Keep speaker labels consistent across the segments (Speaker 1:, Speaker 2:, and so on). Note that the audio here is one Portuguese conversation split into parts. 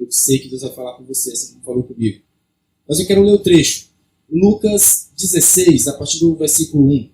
Speaker 1: Eu sei que Deus vai falar com você, assim como falou comigo. Mas eu quero ler o trecho. Lucas 16, a partir do versículo 1.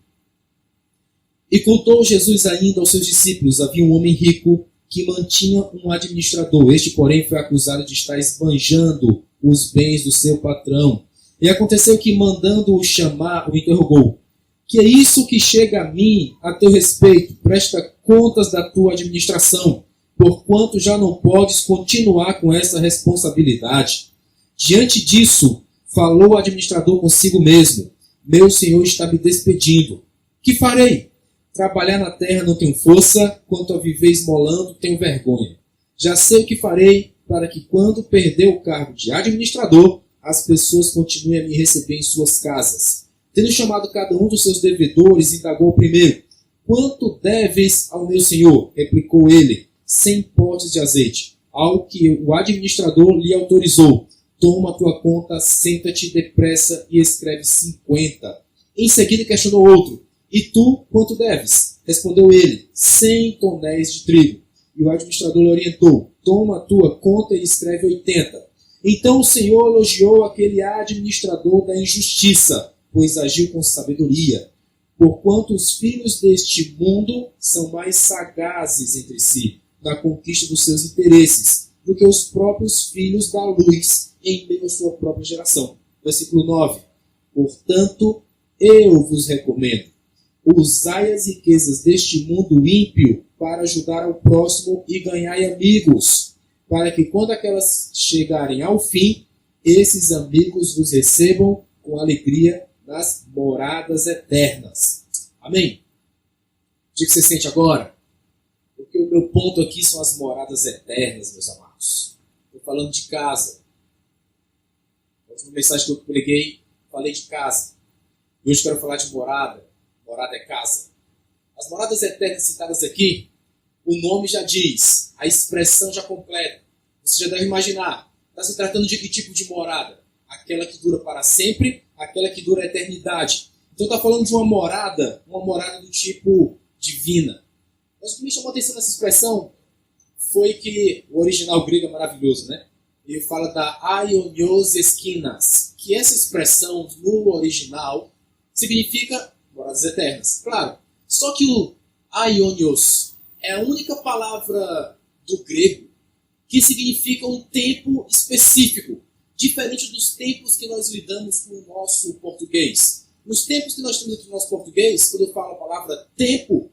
Speaker 1: E contou Jesus ainda aos seus discípulos: havia um homem rico que mantinha um administrador. Este, porém, foi acusado de estar esbanjando os bens do seu patrão. E aconteceu que, mandando-o chamar, o interrogou: que é isso que chega a mim a teu respeito? Presta contas da tua administração, porquanto já não podes continuar com essa responsabilidade. Diante disso, falou o administrador consigo mesmo: meu senhor está me despedindo. Que farei? Trabalhar na terra não tenho força, quanto a viver esmolando tenho vergonha. Já sei o que farei para que, quando perder o cargo de administrador, as pessoas continuem a me receber em suas casas. Tendo chamado cada um dos seus devedores, indagou o primeiro: quanto deves ao meu senhor? Replicou ele: 100 potes de azeite. Ao que o administrador lhe autorizou: toma a tua conta, senta-te depressa e escreve 50. Em seguida questionou outro: e tu, quanto deves? Respondeu ele: 100 tonéis de trigo. E o administrador lhe orientou: toma a tua conta e escreve 80. Então o Senhor elogiou aquele administrador da injustiça, pois agiu com sabedoria. Porquanto os filhos deste mundo são mais sagazes entre si, na conquista dos seus interesses, do que os próprios filhos da luz em meio à sua própria geração. Versículo 9. Portanto, eu vos recomendo: usai as riquezas deste mundo ímpio para ajudar ao próximo e ganhai amigos, para que quando aquelas chegarem ao fim, esses amigos vos recebam com alegria nas moradas eternas. Amém? O que você sente agora? Porque o meu ponto aqui são as moradas eternas, meus amados. Estou falando de casa. Na última mensagem que eu preguei, falei de casa. E hoje quero falar de morada. Morada é casa. As moradas eternas citadas aqui, o nome já diz, a expressão já completa. Você já deve imaginar. Está se tratando de que tipo de morada? Aquela que dura para sempre, aquela que dura a eternidade. Então está falando de uma morada do tipo divina. Mas o que me chamou a atenção nessa expressão foi que o original grego é maravilhoso, né? Ele fala da aionios eskinas, que essa expressão no original significa moradas eternas. Claro, só que o aionios é a única palavra do grego que significa um tempo específico, diferente dos tempos que nós lidamos com o nosso português. Nos tempos que nós temos aqui no nosso português, quando eu falo a palavra tempo,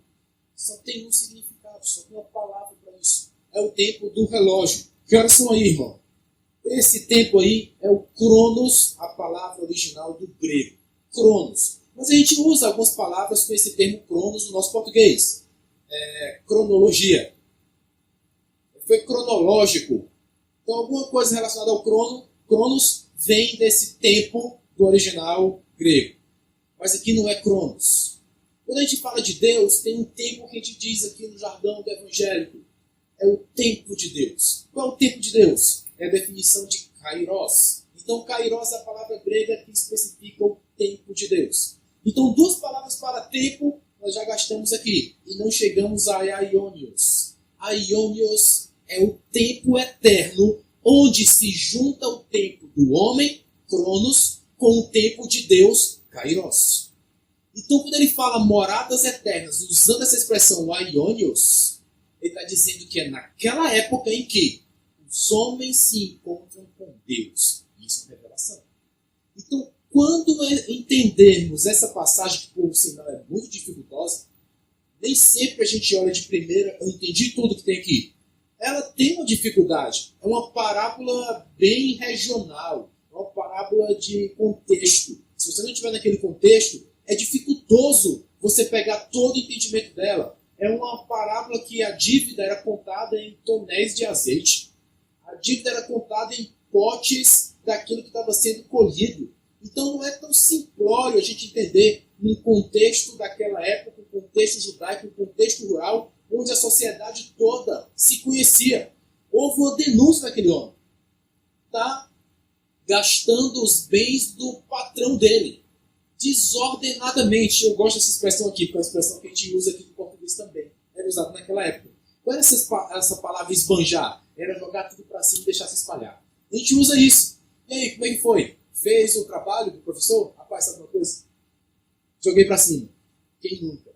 Speaker 1: só tem um significado, só tem uma palavra para isso. É o tempo do relógio. Que horas são aí, irmão? Esse tempo aí é o cronos, a palavra original do grego. Cronos. Mas a gente usa algumas palavras com esse termo cronos no nosso português. Cronologia. Foi cronológico. Então, alguma coisa relacionada ao cronos vem desse tempo do original grego. Mas aqui não é cronos. Quando a gente fala de Deus, tem um tempo que a gente diz aqui no jargão do evangélico. É o tempo de Deus. Qual é o tempo de Deus? É a definição de kairos. Então, kairos é a palavra grega que especifica o tempo de Deus. Então, duas palavras para tempo nós já gastamos aqui. E não chegamos a aionios. Aionios é o tempo eterno, onde se junta o tempo do homem, cronos, com o tempo de Deus, kairos. Então, quando ele fala moradas eternas, usando essa expressão aionios, ele está dizendo que é naquela época em que os homens se encontram com Deus. Isso é revelação. Então, quando entendermos essa passagem, que por sinal é muito dificultosa, nem sempre a gente olha de primeira, eu entendi tudo que tem aqui. Ela tem uma dificuldade. É uma parábola bem regional. É uma parábola de contexto. Se você não estiver naquele contexto, é dificultoso você pegar todo o entendimento dela. É uma parábola que a dívida era contada em tonéis de azeite. A dívida era contada em potes daquilo que estava sendo colhido. Então não é tão simplório a gente entender num contexto daquela época, um contexto judaico, um contexto rural, onde a sociedade toda se conhecia. Houve uma denúncia daquele homem. Está gastando os bens do patrão dele, desordenadamente. Eu gosto dessa expressão aqui, porque é uma expressão que a gente usa aqui no português também. Era usada naquela época. Qual era essa palavra esbanjar? era jogar tudo para cima e deixar se espalhar. A gente usa isso. E aí, como é que foi? Fez o trabalho do professor? Rapaz, sabe uma coisa? Joguei para cima. Quem nunca?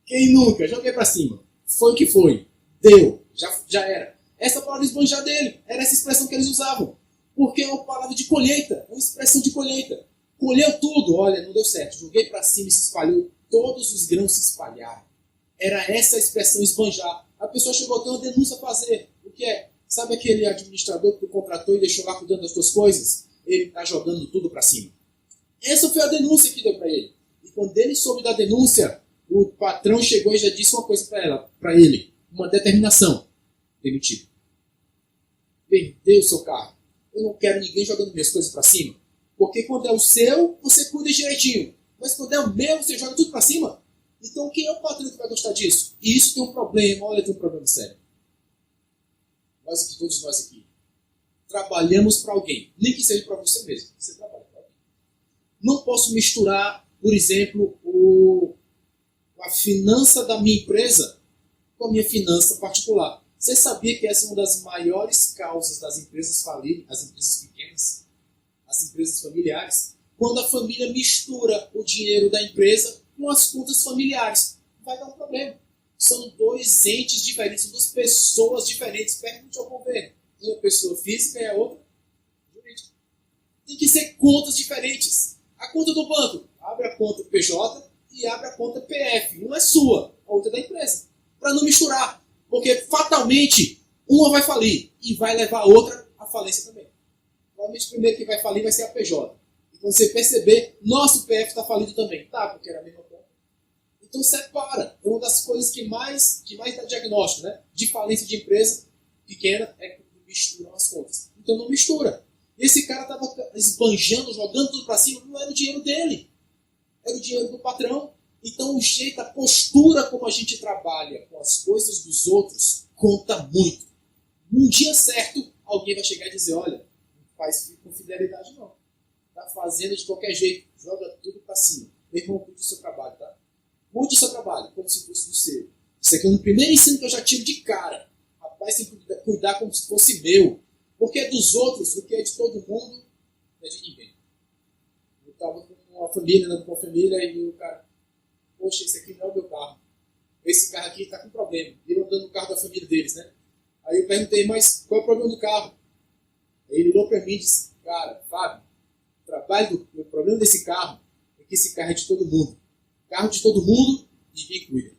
Speaker 1: Quem nunca? Joguei para cima. Foi o que foi. Deu. Já era. Essa palavra esbanjar dele. Era essa expressão que eles usavam. Porque é uma palavra de colheita. É uma expressão de colheita. Colheu tudo. Olha, não deu certo. Joguei para cima e se espalhou. Todos os grãos se espalharam. Era essa a expressão esbanjar. A pessoa chegou a ter uma denúncia a fazer. O que é? Sabe aquele administrador que tu contratou e deixou lá cuidando das tuas coisas? Ele está jogando tudo para cima. Essa foi a denúncia que deu para ele. E quando ele soube da denúncia, o patrão chegou e já disse uma coisa para ele. Uma determinação. Demitido. Perdeu o seu carro. Eu não quero ninguém jogando minhas coisas para cima. Porque quando é o seu, você cuida direitinho. Mas quando é o meu, você joga tudo para cima. Então quem é o patrão que vai gostar disso? E isso tem um problema. Olha, tem um problema sério. Nós aqui, todos nós aqui, trabalhamos para alguém. Nem que seja para você mesmo. Você trabalha para alguém. Não posso misturar, por exemplo, a finança da minha empresa com a minha finança particular. Você sabia que essa é uma das maiores causas das empresas falirem, as empresas pequenas, as empresas familiares? Quando a família mistura o dinheiro da empresa com as contas familiares, vai dar um problema. São dois entes diferentes, são duas pessoas diferentes. Pergunte ao governo. Uma pessoa física e a outra jurídica. Tem que ser contas diferentes. A conta do banco, abre a conta PJ e abre a conta PF. Uma é sua, a outra é da empresa. Para não misturar. Porque fatalmente uma vai falir e vai levar a outra à falência também. Provavelmente o primeiro que vai falir vai ser a PJ. E quando você perceber, nosso PF está falido também. Tá, porque era a mesma conta. Então separa. É uma das coisas que mais dá diagnóstico, né? De falência de empresa pequena é que misturam as contas. Então não mistura. Esse cara estava esbanjando, jogando tudo para cima, não era o dinheiro dele. Era o dinheiro do patrão. Então o jeito, a postura como a gente trabalha com as coisas dos outros conta muito. Num dia certo, alguém vai chegar e dizer, olha, não faz com fidelidade não. Está fazendo de qualquer jeito, joga tudo para cima. Meu irmão, cuide do seu trabalho, tá? Cuide do seu trabalho, como se fosse do seu. Isso aqui é o primeiro ensino que eu já tive de cara. Rapaz, tem que cuidar como se fosse meu. Porque é dos outros, o que é de todo mundo, não é de ninguém. Eu estava com uma família, andando com uma família, e o cara, poxa, esse aqui não é o meu carro. Esse carro aqui está com problema. E eu andando no carro da família deles, né? Aí eu perguntei, mas qual é o problema do carro? Aí ele olhou para mim e disse, cara, Fábio, o problema desse carro é que esse carro é de todo mundo. Carro de todo mundo, ninguém cuida.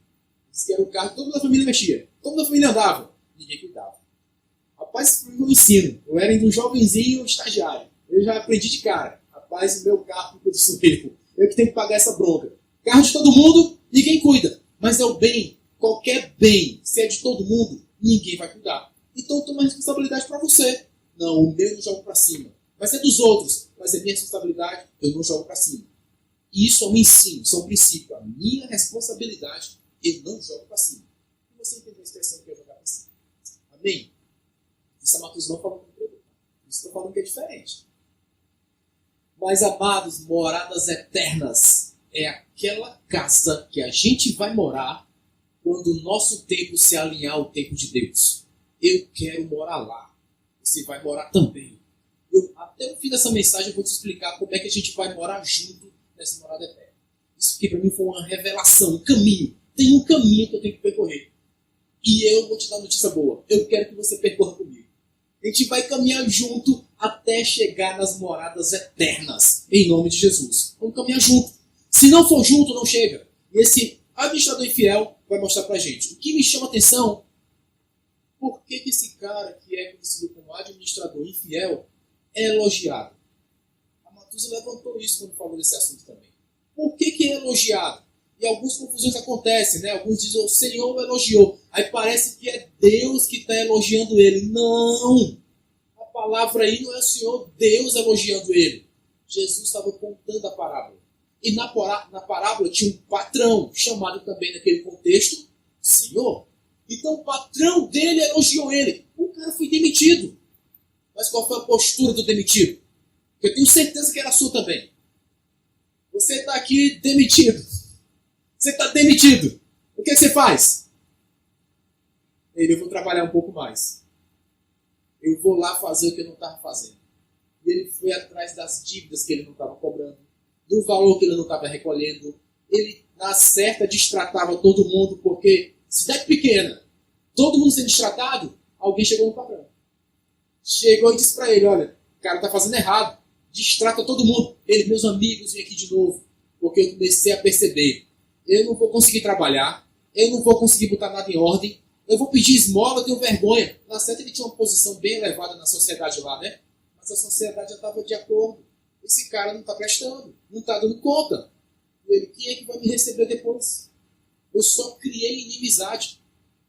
Speaker 1: Disse que era o carro que toda a família mexia. Toda a família andava, ninguém cuidava. Rapaz, foi um ensino. Eu era ainda um jovenzinho estagiário. Eu já aprendi de cara. Rapaz, o meu carro, eu sou rico. Eu que tenho que pagar essa bronca. Carro de todo mundo, ninguém cuida. Mas é o bem, qualquer bem, se é de todo mundo, ninguém vai cuidar. Então toma a responsabilidade para você. Não, o meu eu não jogo para cima. Mas é dos outros. Mas é minha responsabilidade, eu não jogo para cima. E isso é um ensino, isso é um princípio. A minha responsabilidade, eu não jogo para cima. E você entendeu a expressão que é jogar para cima? Amém? Isso a Matheus não falou no produto. Isso estou falando que é diferente. Mas, amados, moradas eternas é aquela casa que a gente vai morar quando o nosso tempo se alinhar ao tempo de Deus. Eu quero morar lá. Você vai morar também. Até o fim dessa mensagem eu vou te explicar como é que a gente vai morar junto nessa morada eterna. Isso aqui para mim foi uma revelação, um caminho. Tem um caminho que eu tenho que percorrer. E eu vou te dar uma notícia boa. Eu quero que você percorra comigo. A gente vai caminhar junto até chegar nas moradas eternas. Em nome de Jesus. Vamos caminhar junto. Se não for junto, não chega. E esse administrador infiel vai mostrar pra gente. O que me chama a atenção, por que esse cara que é conhecido como administrador infiel é elogiado? A Matusa levantou isso quando falou desse assunto também. Por que é elogiado? E algumas confusões acontecem, né? Alguns dizem, o Senhor o elogiou. Aí parece que é Deus que está elogiando ele. Não! A palavra aí não é o Senhor Deus elogiando ele. Jesus estava contando a parábola. E na parábola tinha um patrão, chamado também naquele contexto, Senhor. Então o patrão dele elogiou ele. O cara foi demitido. Mas qual foi a postura do demitido? Eu tenho certeza que era a sua também. Você está aqui demitido. Você está demitido. O que você faz? Eu vou trabalhar um pouco mais. Eu vou lá fazer o que eu não estava fazendo. E ele foi atrás das dívidas que ele não estava cobrando, do valor que ele não estava recolhendo. Ele, na certa, destratava todo mundo, porque cidade pequena, todo mundo sendo destratado, alguém chegou no patrão. Chegou e disse para ele, olha, o cara está fazendo errado, destrata todo mundo. Ele, meus amigos, vem aqui de novo, porque eu comecei a perceber, eu não vou conseguir trabalhar, eu não vou conseguir botar nada em ordem, eu vou pedir esmola, eu tenho vergonha. Na certa, ele tinha uma posição bem elevada na sociedade lá, né? Mas a sociedade já estava de acordo. Esse cara não está prestando, não está dando conta. E ele, quem é que vai me receber depois? Eu só criei inimizade.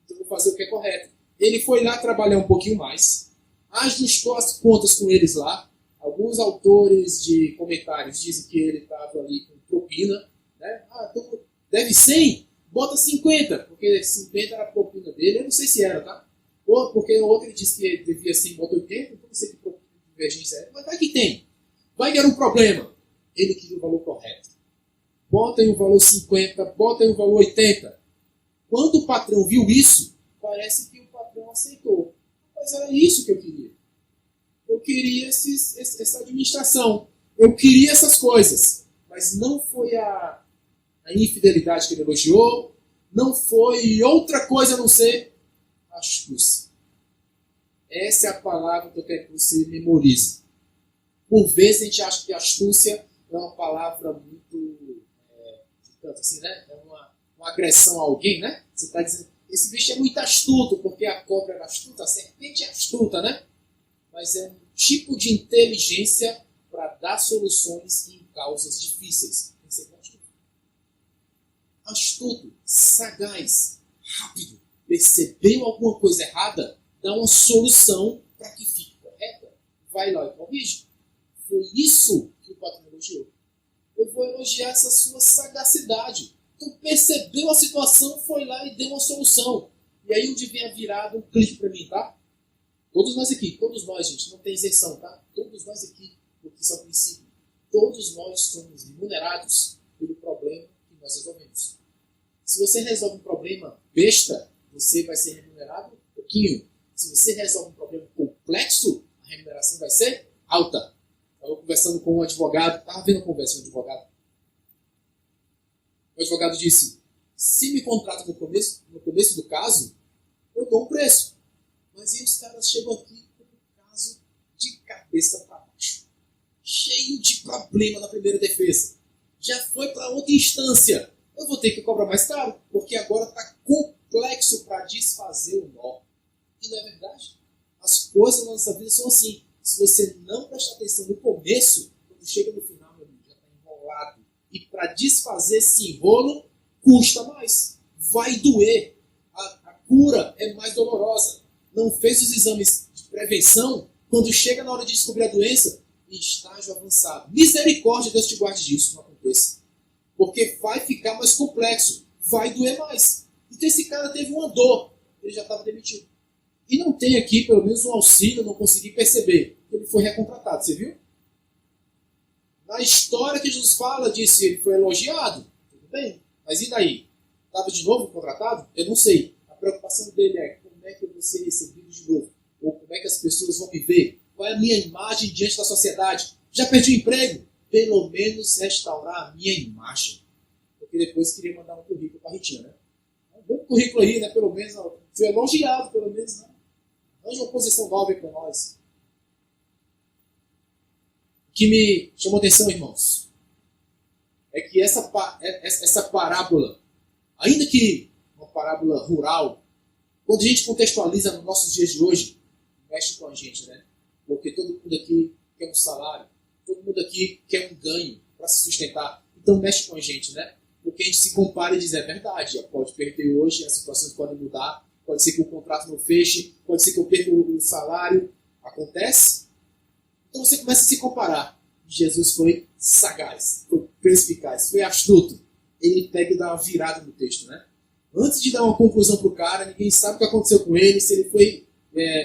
Speaker 1: Então eu vou fazer o que é correto. Ele foi lá trabalhar um pouquinho mais, ajustou as contas com eles lá. Alguns autores de comentários dizem que ele estava ali com propina. Né? Então deve 100, bota 50, porque 50 era a propina dele. Eu não sei se era, tá? Ou porque o outro disse que ele devia 100, bota 80, então não sei que propina de divergência era. Mas vai que tem. Vai que era um problema. Ele queria o valor correto. Bota aí o valor 50, bota aí o valor 80. Quando o patrão viu isso, parece que o patrão aceitou. Mas era isso que eu queria. Eu queria essa administração. Eu queria essas coisas. Mas não foi a infidelidade que ele elogiou, não foi outra coisa a não ser astúcia. Essa é a palavra que eu quero que você memorize. Por vezes a gente acha que astúcia é uma palavra muito, assim, né? É uma agressão a alguém, né? Você está dizendo, esse bicho é muito astuto, porque a cobra é astuta, a serpente é astuta, né? Mas é um tipo de inteligência para dar soluções em causas difíceis. Tem que ser astuto. Astuto, sagaz, rápido. Percebeu alguma coisa errada? Dá uma solução para que fique correta. Vai lá e corrige. Foi isso que o patrão elogiou. Eu vou elogiar essa sua sagacidade. Tu percebeu a situação, foi lá e deu uma solução. E aí onde vem a virada, um clique para mim, tá? Todos nós aqui, todos nós, gente, não tem isenção, tá? Todos nós aqui, porque isso é o princípio. Todos nós somos remunerados pelo problema que nós resolvemos. Se você resolve um problema besta, você vai ser remunerado um pouquinho. Se você resolve um problema complexo, a remuneração vai ser alta. Estava conversando com um advogado, estava vendo a conversa com um advogado. O advogado disse, se me contrata no começo do caso, eu dou um preço. Mas aí os caras chegam aqui com um caso de cabeça para baixo. Cheio de problema na primeira defesa. Já foi para outra instância. Eu vou ter que cobrar mais caro, porque agora está complexo para desfazer o nó. E não é verdade? As coisas na nossa vida são assim. Se você não prestar atenção no começo, quando chega no final, meu amigo, já está enrolado. E para desfazer esse enrolo, custa mais. Vai doer. A cura é mais dolorosa. Não fez os exames de prevenção, quando chega na hora de descobrir a doença, em estágio avançado. Misericórdia, Deus te guarde disso, não aconteça. Porque vai ficar mais complexo. Vai doer mais. Então esse cara teve uma dor. Ele já estava demitido. E não tem aqui, pelo menos, um auxílio, não consegui perceber. Ele foi recontratado, você viu? Na história que Jesus fala, disse, ele foi elogiado. Tudo bem, mas e daí? Estava de novo contratado? Eu não sei. A preocupação dele é como é que eu vou ser recebido de novo? Ou como é que as pessoas vão me ver? Qual é a minha imagem diante da sociedade? Já perdi o emprego? Pelo menos restaurar a minha imagem. Porque depois queria mandar um currículo para a Ritinha, né? Dê um currículo aí, né? Pelo menos, fui elogiado, pelo menos, né? Arranja uma posição nova aí para nós. O que me chamou atenção, irmãos, é que essa parábola, ainda que uma parábola rural, quando a gente contextualiza nos nossos dias de hoje, mexe com a gente, né? Porque todo mundo aqui quer um salário, todo mundo aqui quer um ganho para se sustentar. Então mexe com a gente, né? Porque a gente se compara e diz, é verdade, pode perder hoje, as situações podem mudar, pode ser que o contrato não feche, pode ser que eu perca o salário. Acontece? Então você começa a se comparar. Jesus foi sagaz, foi perspicaz, foi astuto. Ele pega e dá uma virada no texto, né? Antes de dar uma conclusão para o cara, ninguém sabe o que aconteceu com ele, se ele foi,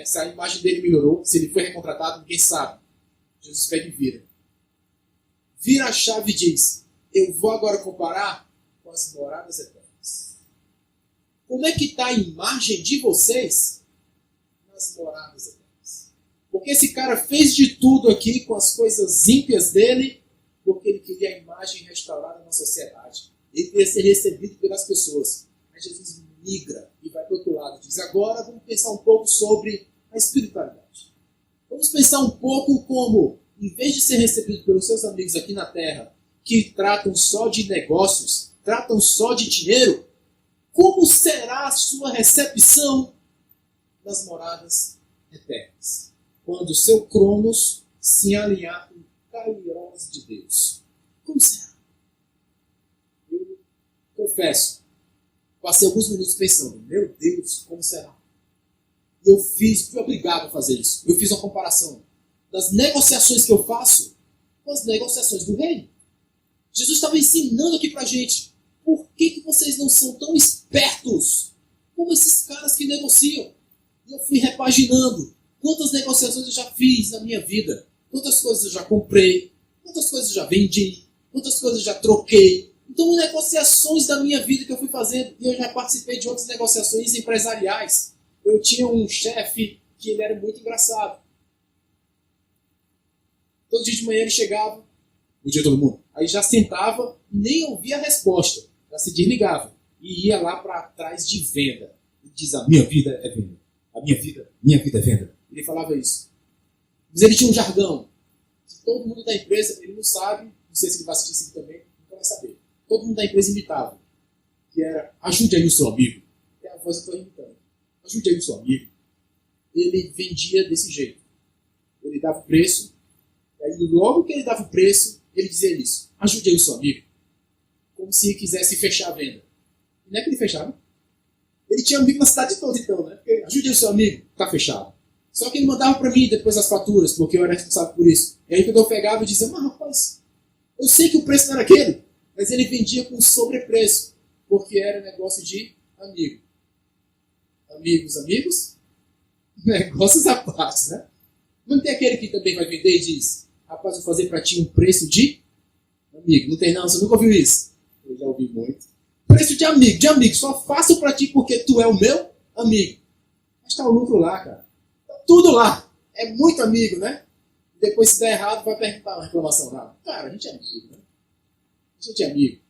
Speaker 1: se a imagem dele melhorou, se ele foi recontratado, ninguém sabe. Jesus pega e vira. Vira a chave e diz, eu vou agora comparar com as moradas eternas. Como é que está a imagem de vocês nas moradas eternas? Porque esse cara fez de tudo aqui com as coisas ímpias dele, porque ele queria a imagem restaurada na sociedade. Ele queria ser recebido pelas pessoas. Mas Jesus migra e vai para o outro lado. Diz, agora vamos pensar um pouco sobre a espiritualidade. Vamos pensar um pouco como, em vez de ser recebido pelos seus amigos aqui na terra, que tratam só de negócios, tratam só de dinheiro, como será a sua recepção nas moradas eternas? Quando o seu Cronos se alinhar com o Kairos de Deus. Como será? Eu confesso, passei alguns minutos pensando, meu Deus, como será? Fui obrigado a fazer isso. Eu fiz uma comparação das negociações que eu faço com as negociações do reino. Jesus estava ensinando aqui pra gente, por que vocês não são tão espertos como esses caras que negociam? E eu fui repaginando quantas negociações eu já fiz na minha vida, quantas coisas eu já comprei, quantas coisas eu já vendi, quantas coisas eu já troquei. Então, negociações da minha vida que eu fui fazendo, e eu já participei de outras negociações empresariais. Eu tinha um chefe que ele era muito engraçado. Todo dia de manhã ele chegava, bom dia todo mundo, aí já sentava e nem ouvia a resposta, já se desligava e ia lá para trás de venda. Ele diz, a minha vida é venda, a minha vida é venda. Ele falava isso. Mas ele tinha um jargão. Se todo mundo da empresa, ele não sabe, não sei se ele vai assistir isso também, não vai saber. Todo mundo da empresa imitava, que era, ajude aí o seu amigo. É a voz que eu estou imitando. Ajude aí o seu amigo. Ele vendia desse jeito. Ele dava o preço, e aí logo que ele dava o preço, ele dizia isso. Ajude aí o seu amigo. Como se quisesse fechar a venda. E não é que ele fechava. Ele tinha amigo na cidade toda, então, né? Porque, ajude aí o seu amigo, tá fechado. Só que ele mandava para mim depois as faturas, porque eu era responsável por isso. E aí quando eu pegava e dizia, mas rapaz, eu sei que o preço não era aquele, mas ele vendia com sobrepreço, porque era negócio de amigo. Amigos, negócios à parte, né? Não tem aquele que também vai vender e diz, rapaz, vou fazer para ti um preço de amigo. Não tem não, você nunca ouviu isso? Eu já ouvi muito. Preço de amigo, só faço para ti porque tu é o meu amigo. Mas está o lucro lá, cara. Tá tudo lá. É muito amigo, né? Depois se der errado, vai perguntar uma reclamação lá. Cara, a gente é amigo, né? A gente é amigo.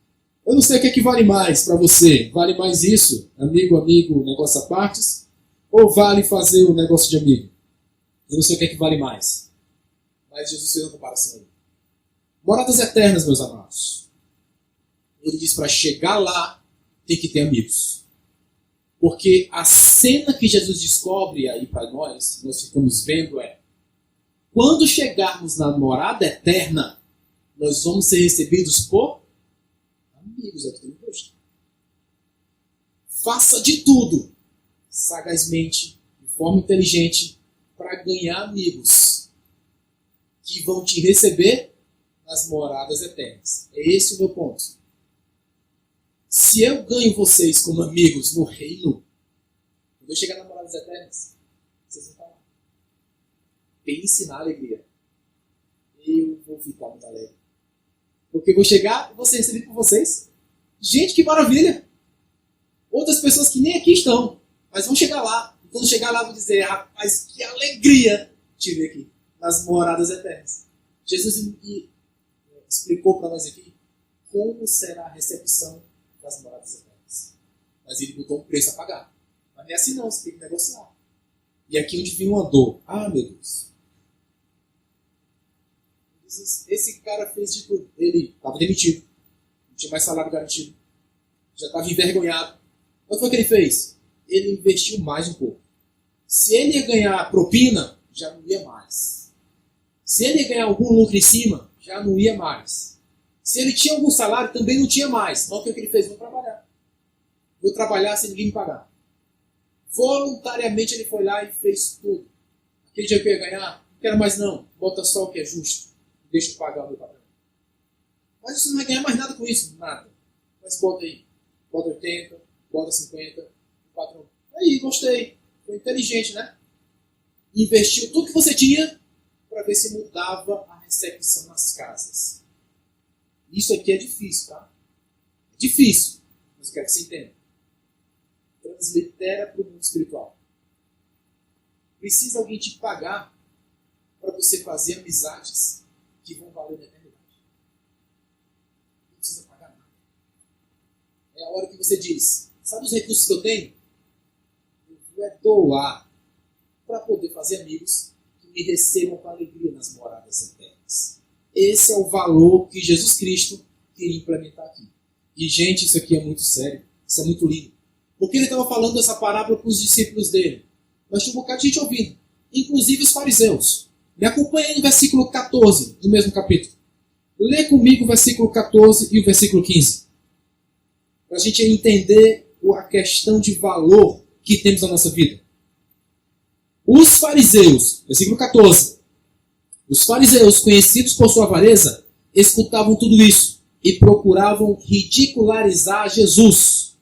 Speaker 1: Eu não sei o que vale mais para você. Vale mais isso, amigo, negócio à partes? Ou vale fazer o negócio de amigo? Eu não sei o que vale mais. Mas Jesus fez uma comparação aí. Moradas eternas, meus amados. Ele diz para chegar lá, tem que ter amigos. Porque a cena que Jesus descobre aí para nós ficamos vendo quando chegarmos na morada eterna, nós vamos ser recebidos por amigos. É o que tem hoje. Faça de tudo, sagazmente, de forma inteligente, para ganhar amigos que vão te receber nas moradas eternas. É esse o meu ponto. Se eu ganho vocês como amigos no reino, quando eu chegar nas moradas eternas, vocês vão estar lá. Pense na alegria. Eu vou ficar muito alegre. Porque eu vou chegar e vou ser recebido por vocês. Gente, que maravilha! Outras pessoas que nem aqui estão, mas vão chegar lá. E quando chegar lá, vão dizer, rapaz, que alegria te ver aqui, nas moradas eternas. Jesus explicou para nós aqui como será a recepção das moradas eternas. Mas ele botou um preço a pagar. Mas não é assim não, você tem que negociar. E aqui onde vinha uma dor. Ah, meu Deus. Esse cara fez de tudo. Ele estava demitido. Não tinha mais salário garantido. Já estava envergonhado. O que foi que ele fez? Ele investiu mais um pouco. Se ele ia ganhar propina, já não ia mais. Se ele ia ganhar algum lucro em cima, já não ia mais. Se ele tinha algum salário, também não tinha mais. Então o que ele fez? Vou trabalhar. Vou trabalhar sem ninguém me pagar. Voluntariamente ele foi lá e fez tudo. Aquele dia que eu ia ganhar, não quero mais não. Bota só o que é justo. Deixa eu pagar o meu patrão. Mas você não vai ganhar mais nada com isso. Nada. Mas bota aí. Bota 80, bota 50. O patrão. Aí, gostei. Foi inteligente, né? Investiu tudo que você tinha para ver se mudava a recepção nas casas. Isso aqui é difícil, tá? É difícil. Mas eu quero que você entenda. translitera para o mundo espiritual. Precisa alguém te pagar para você fazer amizades que vão valer na eternidade. Não precisa pagar nada. É a hora que você diz, sabe os recursos que eu tenho? Eu vou doar para poder fazer amigos que me recebam com alegria nas moradas eternas. Esse é o valor que Jesus Cristo queria implementar aqui. E, gente, isso aqui é muito sério. Isso é muito lindo. Porque ele estava falando dessa parábola para os discípulos dele. Mas tinha um bocado de gente ouvindo. Inclusive os fariseus. Me acompanhe no versículo 14 do mesmo capítulo. Lê comigo o versículo 14 e o versículo 15. Para a gente entender a questão de valor que temos na nossa vida. Os fariseus, versículo 14. Os fariseus, conhecidos por sua avareza, escutavam tudo isso e procuravam ridicularizar Jesus.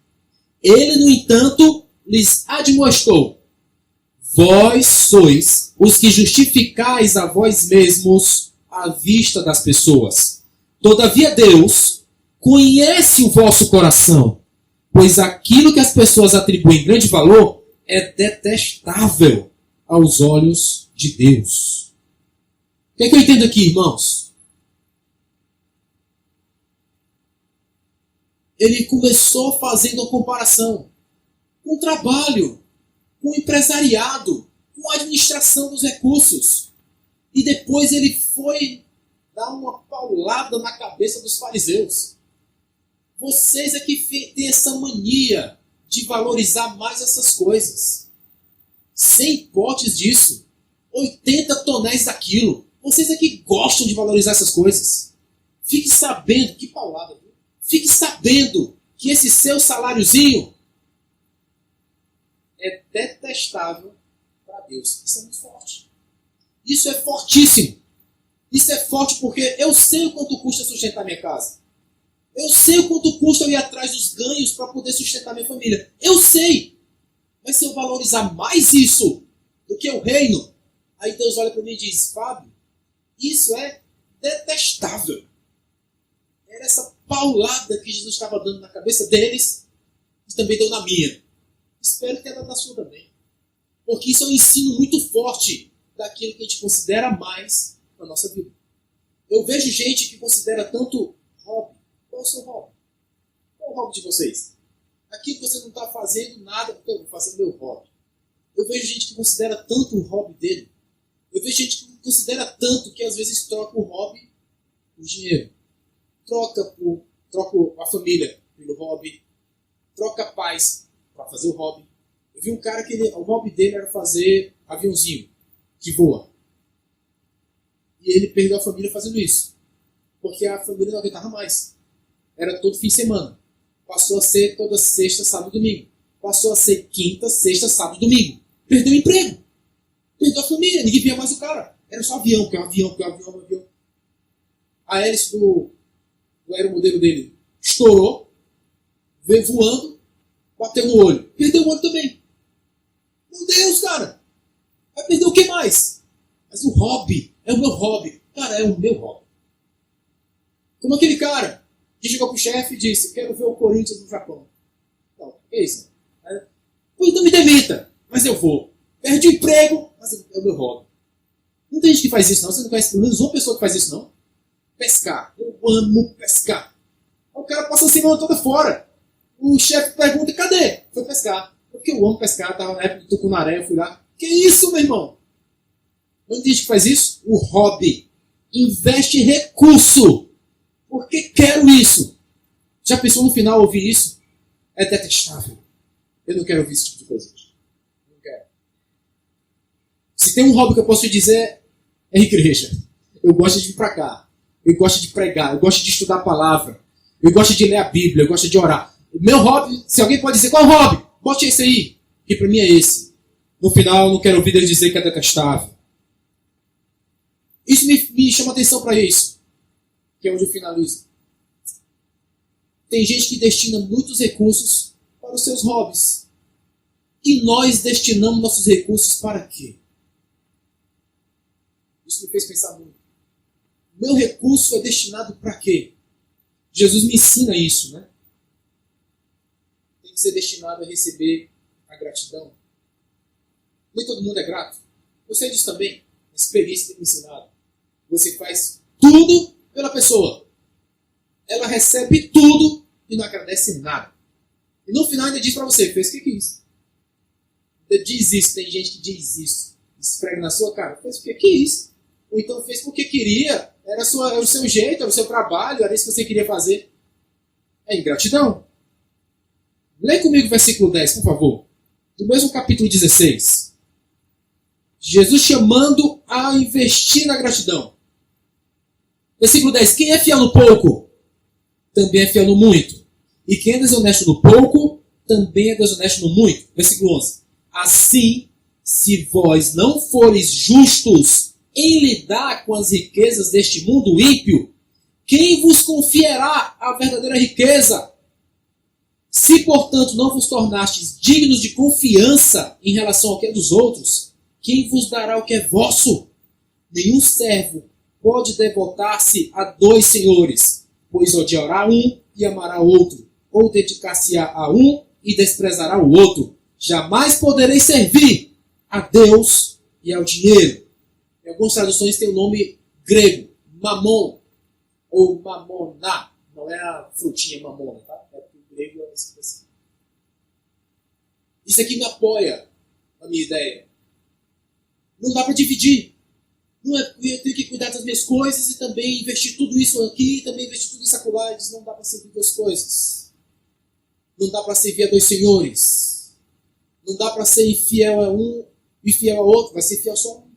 Speaker 1: Ele, no entanto, lhes admoestou: vós sois os que justificais a vós mesmos à vista das pessoas. Todavia Deus conhece o vosso coração, pois aquilo que as pessoas atribuem grande valor é detestável aos olhos de Deus. O que é que eu entendo aqui, irmãos? Ele começou fazendo uma comparação com o trabalho, com o empresariado, com a administração dos recursos. E depois ele foi dar uma paulada na cabeça dos fariseus. Vocês é que têm essa mania de valorizar mais essas coisas. 100 potes disso, 80 tonéis daquilo. Vocês é que gostam de valorizar essas coisas. Fique sabendo, que paulada, viu? Fique sabendo que esse seu saláriozinho é detestável para Deus. Isso é muito forte. Isso é fortíssimo. Isso é forte porque eu sei o quanto custa sustentar minha casa. Eu sei o quanto custa eu ir atrás dos ganhos para poder sustentar minha família. Eu sei. Mas se eu valorizar mais isso do que o reino, aí Deus olha para mim e diz: Fábio, isso é detestável. Era essa paulada que Jesus estava dando na cabeça deles e também deu na minha. Espero que tenha dado na sua também. Porque isso é um ensino muito forte daquilo que a gente considera mais na nossa vida. Eu vejo gente que considera tanto hobby. Qual é o seu hobby? Qual é o hobby de vocês? Aquilo que você não está fazendo nada, porque eu vou fazer meu hobby. Eu vejo gente que considera tanto o hobby dele. Eu vejo gente que considera tanto que às vezes troca o hobby por dinheiro. Troca a família pelo hobby. Troca a paz para fazer o hobby. Eu vi um cara que o hobby dele era fazer aviãozinho que voa. E ele perdeu a família fazendo isso. Porque a família não aguentava mais. Era todo fim de semana. Passou a ser toda sexta, sábado e domingo. Passou a ser quinta, sexta, sábado e domingo. Perdeu o emprego. Perdeu a família. Ninguém via mais o cara. Era só avião, que é um avião, que é um avião, que é um avião. A hélice do aeromodelo dele estourou. Veio voando. Bateu no olho. Perdeu o olho também. Meu Deus, cara. Vai perder o que mais? Mas o hobby. É o meu hobby. Cara, é o meu hobby. Como aquele cara que chegou pro chefe e disse: quero ver o Corinthians no Japão. Não, que é isso? Pois não me demita, mas eu vou. Perde o emprego, mas é o meu hobby. Não tem gente que faz isso não. Você não conhece pelo menos uma pessoa que faz isso não? Pescar. Eu amo pescar. O cara passa a semana toda fora. O chefe pergunta: cadê? Foi pescar. Porque eu amo pescar. Estava na época do Tucunaré, eu fui lá. Que isso, meu irmão? Não tem gente que faz isso? O hobby. Investe recurso. Porque quero isso. Já pensou no final ouvir isso? É detestável. Eu não quero ouvir esse tipo de coisa. Não quero. Se tem um hobby que eu posso te dizer, é igreja. Eu gosto de vir para cá. Eu gosto de pregar. Eu gosto de estudar a palavra. Eu gosto de ler a Bíblia. Eu gosto de orar. O meu hobby, se alguém pode dizer qual é o hobby, bote esse aí. Que para mim é esse. No final, eu não quero ouvir Deus dizer que é detestável. Isso me chama atenção para isso. Que é onde eu finalizo. Tem gente que destina muitos recursos para os seus hobbies. E nós destinamos nossos recursos para quê? Isso me fez pensar muito. Meu recurso é destinado para quê? Jesus me ensina isso, né? Tem que ser destinado a receber a gratidão. Nem todo mundo é grato. Eu sei disso também. A experiência tem me ensinado. Você faz tudo pela pessoa. Ela recebe tudo e não agradece nada. E no final ainda diz para você, fez o que quis. Diz isso, tem gente que diz isso. Esfrega na sua cara, fez o que quis. Ou então fez porque queria. Era o seu jeito, era o seu trabalho, era isso que você queria fazer. É ingratidão. Lê comigo o versículo 10, por favor. Do mesmo capítulo 16. Jesus chamando a investir na gratidão. Versículo 10. Quem é fiel no pouco, também é fiel no muito. E quem é desonesto no pouco, também é desonesto no muito. Versículo 11. Assim, se vós não fores justos em lidar com as riquezas deste mundo ímpio, quem vos confiará a verdadeira riqueza? Se, portanto, não vos tornastes dignos de confiança em relação ao que é dos outros, quem vos dará o que é vosso? Nenhum servo pode devotar-se a dois senhores, pois odiará um e amará outro, ou dedicar-se-á a um e desprezará o outro. Jamais podereis servir a Deus e ao dinheiro. Em algumas traduções tem o nome grego, mamon, ou mamona. Não é a frutinha mamona, tá? É porque o grego é assim. Isso aqui me apoia na minha ideia. Não dá para dividir. Não é, eu tenho que cuidar das minhas coisas e também investir tudo isso aqui, e também investir tudo isso acolá. Diz, não dá para servir duas coisas. Não dá para servir a dois senhores. Não dá para ser infiel a um e fiel a outro. Vai ser fiel só a um.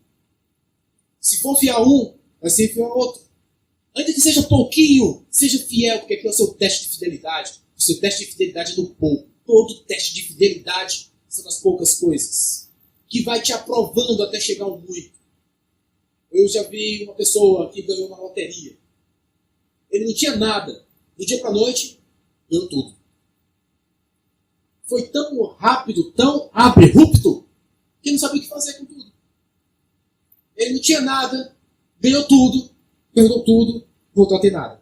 Speaker 1: Se for fiel a um, vai ser fiel a outro. Ainda que seja pouquinho, seja fiel, porque aqui é o seu teste de fidelidade. O seu teste de fidelidade é no pouco. Todo teste de fidelidade são nas poucas coisas, que vai te aprovando até chegar ao muito. Eu já vi uma pessoa que ganhou uma loteria. Ele não tinha nada. Do dia para a noite, ganhou tudo. Foi tão rápido, tão abrupto, que não sabia o que fazer com tudo. Ele não tinha nada, ganhou tudo, perdeu tudo, voltou a ter nada.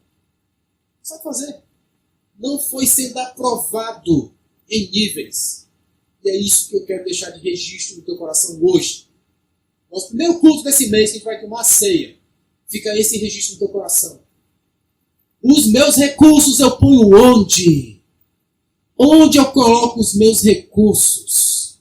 Speaker 1: Não sabe fazer. Não foi sendo aprovado em níveis. E é isso que eu quero deixar de registro no teu coração hoje. Nosso primeiro culto desse mês, que a gente vai tomar a ceia, fica esse registro no teu coração. Os meus recursos eu ponho onde? Onde eu coloco os meus recursos?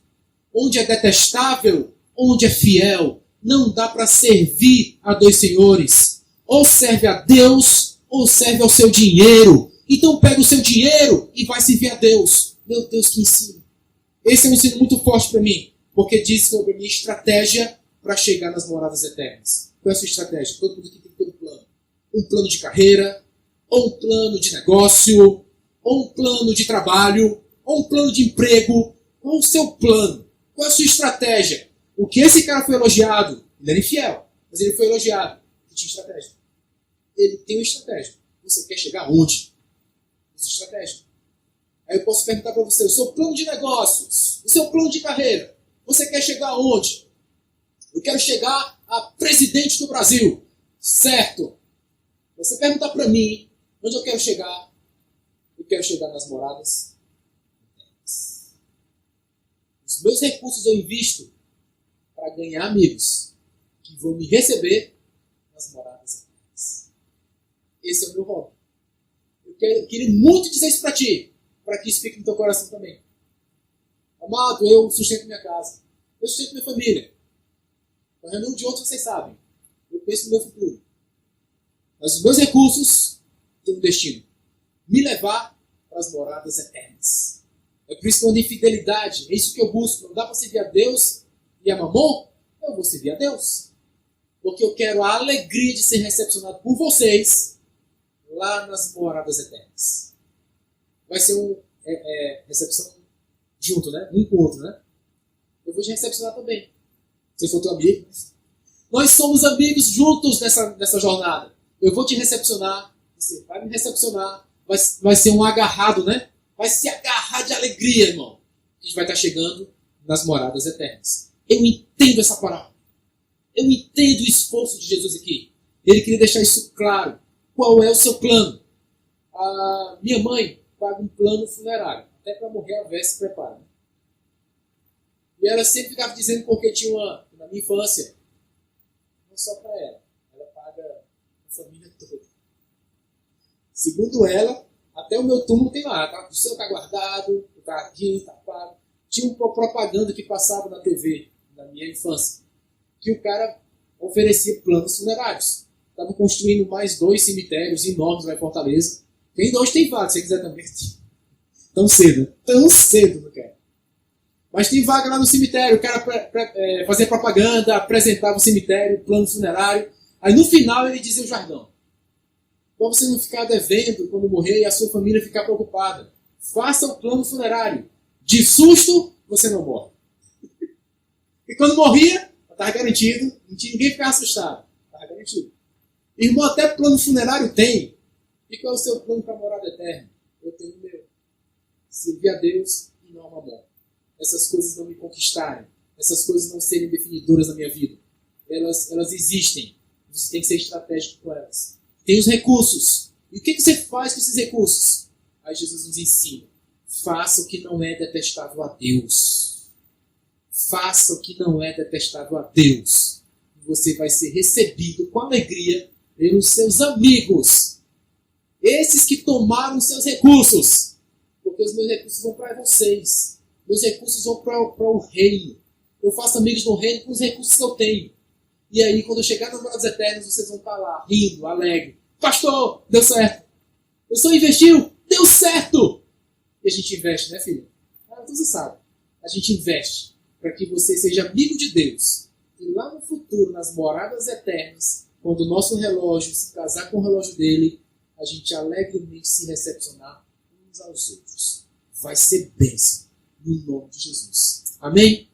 Speaker 1: Onde é detestável? Onde é fiel? Não dá para servir a dois senhores. Ou serve a Deus, ou serve ao seu dinheiro. Então pega o seu dinheiro e vai servir a Deus. Meu Deus, que ensino. Esse é um ensino muito forte para mim, porque diz sobre a minha estratégia para chegar nas moradas eternas. Qual é a sua estratégia? Todo mundo aqui tem que ter um plano. Um plano de carreira, ou um plano de negócio, ou um plano de trabalho, ou um plano de emprego. Qual é o seu plano? Qual é a sua estratégia? O que esse cara foi elogiado? Ele era infiel, mas ele foi elogiado. Ele tinha estratégia. Ele tem uma estratégia. Você quer chegar onde? Essa estratégia. Aí eu posso perguntar para você, o seu plano de negócios, o seu plano de carreira, você quer chegar aonde? Eu quero chegar a presidente do Brasil. Certo. Você perguntar para mim, onde eu quero chegar nas moradas. Os meus recursos eu invisto para ganhar amigos que vão me receber nas moradas eternas. Esse é o meu hobby. Eu queria muito dizer isso para ti, para que isso fique no teu coração também. Amado, eu sustento minha casa. Eu sustento minha família. Mas nenhum de outros vocês sabem. Eu penso no meu futuro. Mas os meus recursos têm um destino. Me levar para as moradas eternas. É por isso que eu ando em fidelidade. É isso que eu busco. Não dá para servir a Deus e a mamon? Eu vou servir a Deus. Porque eu quero a alegria de ser recepcionado por vocês lá nas moradas eternas. Vai ser uma recepção junto, né? Um com o outro, né? Eu vou te recepcionar também. Se eu for teu amigo. Nós somos amigos juntos nessa jornada. Eu vou te recepcionar. Você vai me recepcionar. Vai ser um agarrado, né? Vai se agarrar de alegria, irmão. A gente vai estar chegando nas moradas eternas. Eu entendo essa palavra. Eu entendo o esforço de Jesus aqui. Ele queria deixar isso claro. Qual é o seu plano? A minha mãe paga um plano funerário. Até para morrer a véia se prepara. Né? E ela sempre ficava dizendo porque tinha na minha infância, não só para ela paga a família toda. Segundo ela, até o meu túmulo tem lá, tá? O seu está guardado, está aqui, está pago. Tinha uma propaganda que passava na TV, na minha infância, que o cara oferecia planos funerários. Estava construindo mais 2 cemitérios enormes lá em Fortaleza. Hoje tem vaga, se você quiser também. Tão cedo, não quero. Mas tem vaga lá no cemitério, o cara fazia propaganda, apresentava o cemitério, o plano funerário. Aí no final ele dizia o jargão. Para você não ficar devendo quando morrer e a sua família ficar preocupada. Faça o plano funerário. De susto, você não morre. E quando morria, estava garantido, ninguém ficava assustado. Estava garantido. Irmão, até plano funerário tem. E qual é o seu plano para a morada eterna? Eu tenho o meu. Servir a Deus e não a mamon. Essas coisas não me conquistarem. Essas coisas não serem definidoras na minha vida. Elas existem. Você tem que ser estratégico com elas. Tem os recursos. E o que você faz com esses recursos? Aí Jesus nos ensina. Faça o que não é detestável a Deus. Faça o que não é detestável a Deus. E você vai ser recebido com alegria pelos seus amigos. Esses que tomaram seus recursos. Porque os meus recursos vão para vocês. Meus recursos vão para o reino. Eu faço amigos no reino com os recursos que eu tenho. E aí, quando eu chegar nas moradas eternas, vocês vão estar lá, rindo, alegre. Pastor, deu certo. O senhor investiu? Deu certo! E a gente investe, né, filho? Você sabe. A gente investe para que você seja amigo de Deus. E lá no futuro, nas moradas eternas, quando o nosso relógio se casar com o relógio dele, a gente alegremente se recepcionar uns aos outros. Vai ser bênção no nome de Jesus. Amém?